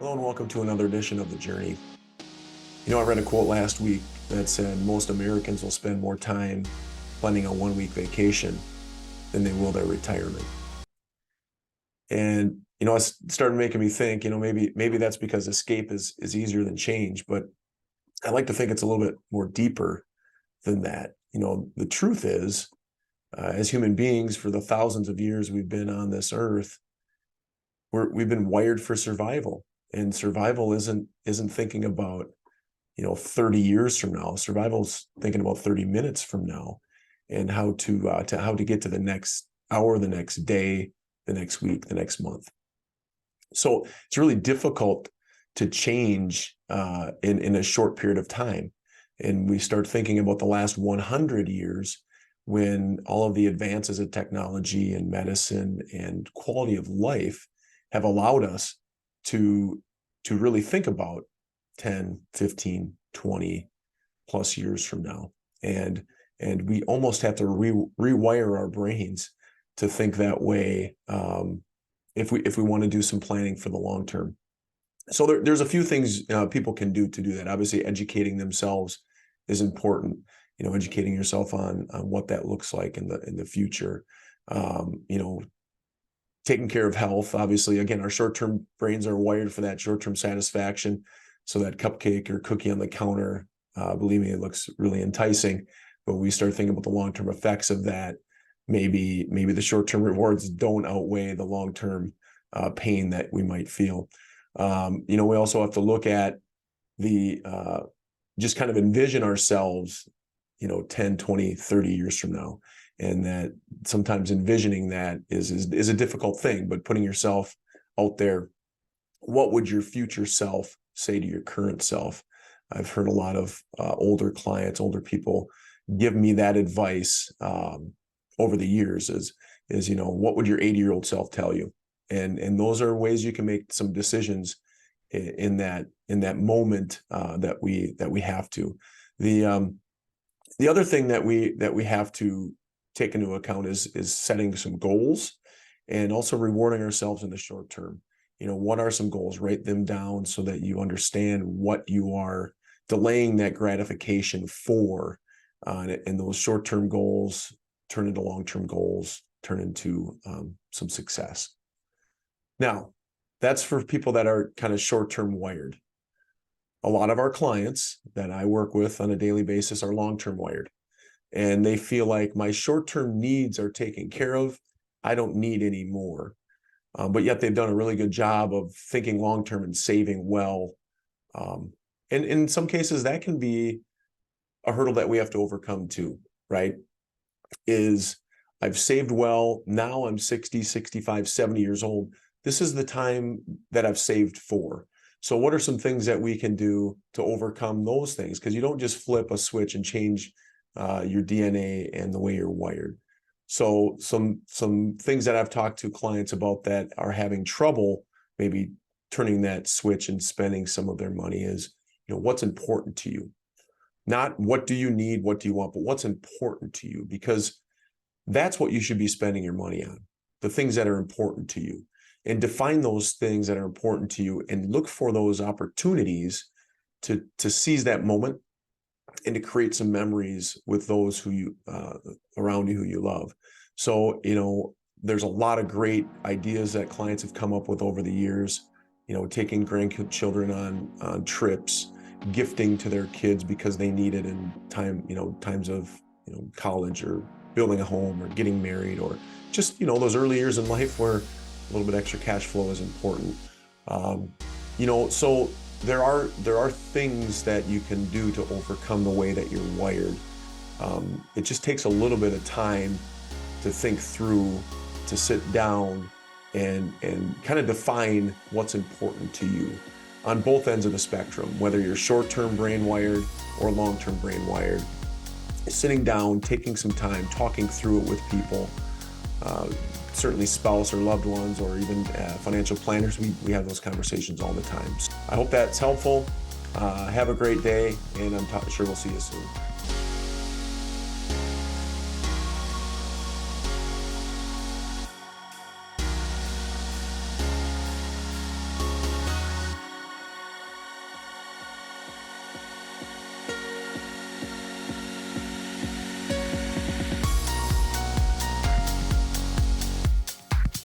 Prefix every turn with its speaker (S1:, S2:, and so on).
S1: Hello and welcome to another edition of The Journey. I read a quote last week that said most Americans will spend more time planning a 1-week vacation than they will their retirement. And, it started making me think, maybe that's because escape is easier than change, but I like to think it's a little bit more deeper than that. The truth is, as human beings, for the thousands of years we've been on this earth, we've been wired for survival. And survival isn't thinking about 30 years from now. Survival's thinking about 30 minutes from now, and how to get to the next hour, the next day, the next week, the next month. So it's really difficult to change in a short period of time. And we start thinking about the last 100 years, when all of the advances in technology and medicine and quality of life have allowed us to really think about 10, 15, 20 plus years from now. And we almost have to rewire our brains to think that way if we want to do some planning for the long term. So there's a few things people can do to do that. Obviously, educating themselves is important. Educating yourself on what that looks like in the future. Taking care of health. Obviously, again, our short-term brains are wired for that short-term satisfaction. So that cupcake or cookie on the counter, believe me, it looks really enticing. But we start thinking about the long-term effects of that. Maybe the short-term rewards don't outweigh the long-term pain that we might feel. We also have to look at just kind of envision ourselves, 10, 20, 30 years from now. And that sometimes envisioning that is a difficult thing, but putting yourself out there, what would your future self say to your current self? I've heard a lot of older clients, older people give me that advice over the years is what would your 80-year-old self tell you? And those are ways you can make some decisions in that moment that we have to. The other thing that we have to take into account is setting some goals, and also rewarding ourselves in the short term. What are some goals? Write them down so that you understand what you are delaying that gratification for, and those short-term goals turn into long-term goals, turn into some success. Now, that's for people that are kind of short-term wired. A lot of our clients that I work with on a daily basis are long-term wired, and they feel like my short-term needs are taken care of. I don't need any more. But yet they've done a really good job of thinking long-term and saving well. And in some cases, that can be a hurdle that we have to overcome too, right? I've saved well. Now I'm 60, 65, 70 years old. This is the time that I've saved for. So what are some things that we can do to overcome those things? Because you don't just flip a switch and change your DNA and the way you're wired. So some things that I've talked to clients about that are having trouble maybe turning that switch and spending some of their money is, what's important to you? Not what do you need, what do you want, but what's important to you? Because that's what you should be spending your money on, the things that are important to you. And define those things that are important to you, and look for those opportunities to seize that moment and to create some memories with those who you around you who you love. So, there's a lot of great ideas that clients have come up with over the years, taking grandchildren on trips, gifting to their kids because they need it in times of, college, or building a home, or getting married, or just, those early years in life where a little bit extra cash flow is important. So there are things that you can do to overcome the way that you're wired. It just takes a little bit of time to think through, to sit down and kind of define what's important to you on both ends of the spectrum, whether you're short-term brain wired or long-term brain wired. Sitting down, taking some time, talking through it with people, certainly spouse or loved ones, or even financial planners. We have those conversations all the time. So I hope that's helpful. Have a great day, and I'm sure we'll see you soon.